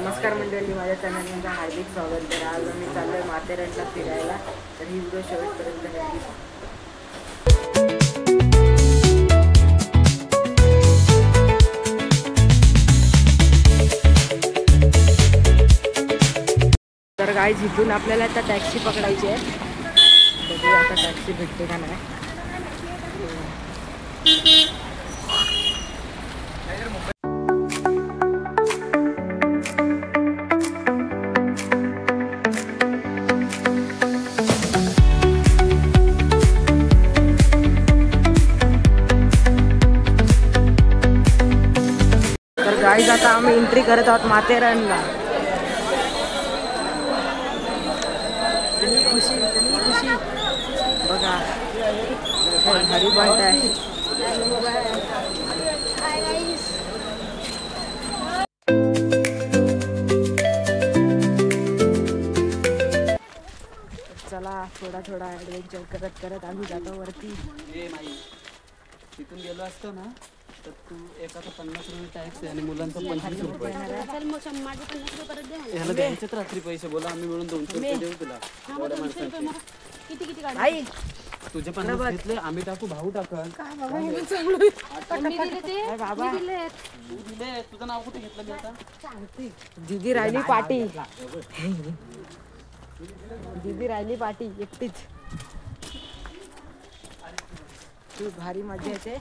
नमस्कार मंडळी, माझ्या चॅनलमध्ये हार्दिक स्वागत. तर आज आम्ही चाललोय माथेरानला फिरायला. तर ही व्हिडिओ शेवटपर्यंत नक्की. तर गाईज इथून आपल्याला आता टॅक्सी पकडायची आहे. बघूया आता टॅक्सी भेटते का नाही. तर गाईज आता आम्ही एंट्री करत आहोत माथेरानला. खुशी बघा, भारी वाटत आहे. चला थोडा ॲडव्हेंचर करत करत आम्ही जातो वरती. तिथून गेलो असतो ना तर तू एकाचा 50 रुपये टॅक्स आणि मुलांचा 25 रुपये. ह्याला द्यायचेत रात्री पैसे. बोला आम्ही मिळून 200 रुपये देऊ तुला. आई तुझे 50 घेतले, आम्ही टाकू, भाऊ टाकल. बाबा तू दिले. तुझं नाव कुठे घेतलं मी आता? दीदी राहिली पाटी. दीदी राहिली पाटी एकटीच. तू भारी मजा येते.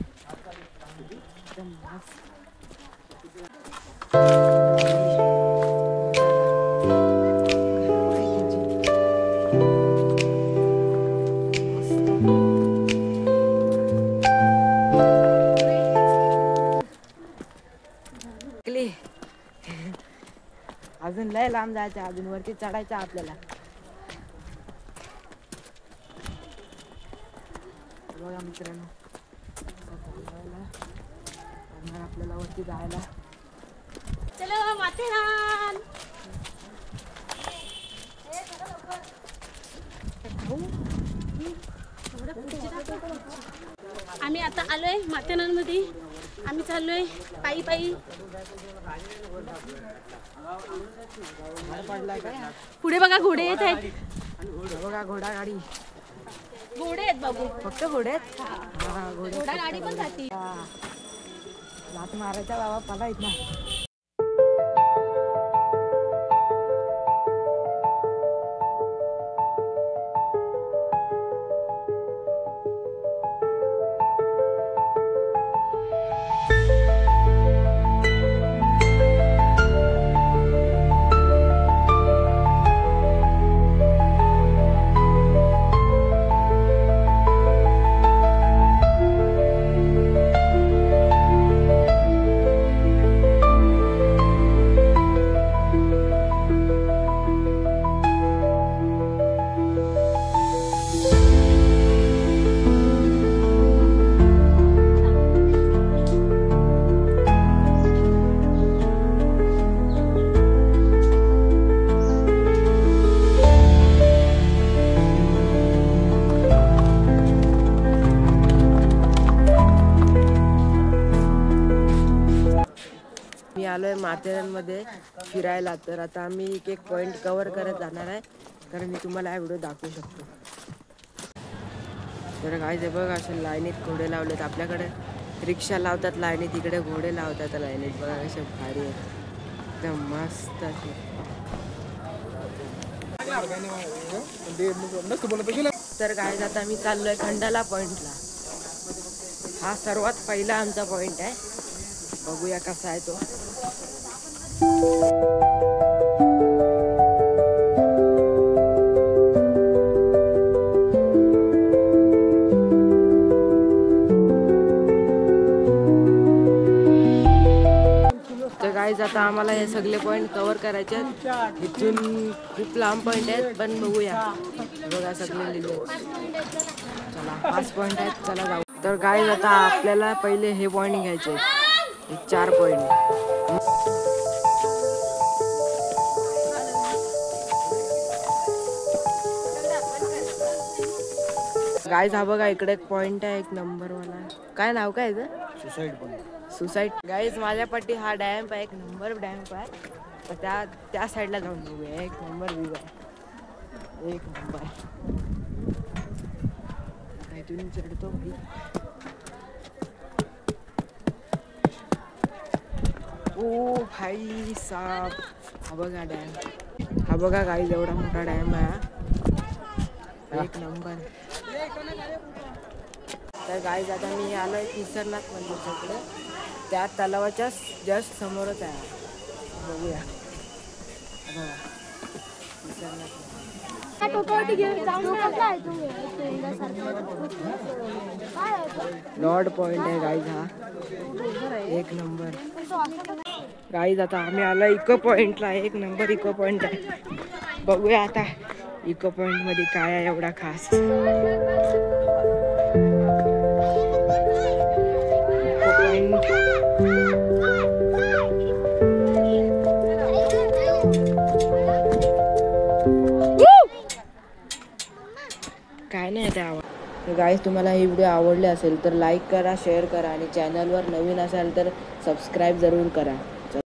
एकदम मस्त. अजून लय लांब जायचं, अजून वरती चढायचं आपल्याला. बघा मित्रांनो, आपल्याला वरती जायला. चलो माथेरान. आम्ही आता आलोय माथेरान मध्ये. आम्ही चाललोय पायी पायी. पुढे बघा घोडे येत आहेत. बघा घोडा गाडी. घोडे आहेत बाबू, फक्त घोडे आहेत. घोडा गाडी पण जाते. लात मारायचा बाबा मला येत ना. मी आलोय माथेरानमध्ये फिरायला. तर आता आम्ही एक पॉइंट कव्हर करत जाणार आहे, तर मी तुम्हाला हा व्हिडिओ दाखवू शकतो. तर काय बघा, असे लाईनीत घोडे लावलेत. आपल्याकडे रिक्षा लावतात लाईनीत, तिकडे घोडे लावतात लाईनीत. बघा कसे भारी आहेत, एकदम मस्त असे. तर काय आता मी चाललोय खंडाला पॉइंटला. हा सर्वात पहिला आमचा पॉइंट आहे. बघूया कसा आहे तो. तर गाईज आता आम्हाला हे सगळे पॉइंट कव्हर करायचे आहेत. इथून खूप लांब पॉइंट आहेत, पण बघूया. बघा सगळे लिहिले. चला 5 पॉइंट आहेत, चला जाऊ. तर गाईज आता आपल्याला पहिले हे पॉइंट घ्यायचे आहेत. 4 पॉइंट. गाइस हा बघा इकडे एक पॉइंट आहे, एक नंबर वाला. काय नाव काय आहे? Suicide point. सुसाइड. गाइस माझ्या पाठी हा डॅम्प आहे, एक नंबर डॅम्प आहे. आता त्या साईडला जाऊन बघूया. एक नंबर व्ह्यू आहे, एक नंबर. आता इथून चढतो भाई. ओ भाई साब, हा बघा डॅम, हा बघा गाईज एवढा मोठा डॅम आहे, एक नंबर. तर गाईज आता मी आलोय केसरनाथ मंदिरच्याकडे, त्या तलावाच्या जस्ट समोरच आहे. बघूया बघा केसरनाथ. लॉर्ड पॉइंट आहे गाईज हा, एक नंबर. गाईज आता आम्ही आलो इको पॉइंटला, एक नंबर इको पॉइंट आहे. बघूया आता इको पॉइंट मध्ये काय आहे एवढा खास. इको पॉइंट काय नाही त्या आवाज. तर गाईज तुम्हाला ही व्हिडिओ आवडली असेल तर लाईक करा, शेअर करा आणि चॅनलवर नवीन असाल तर सबस्क्राईब जरूर करा.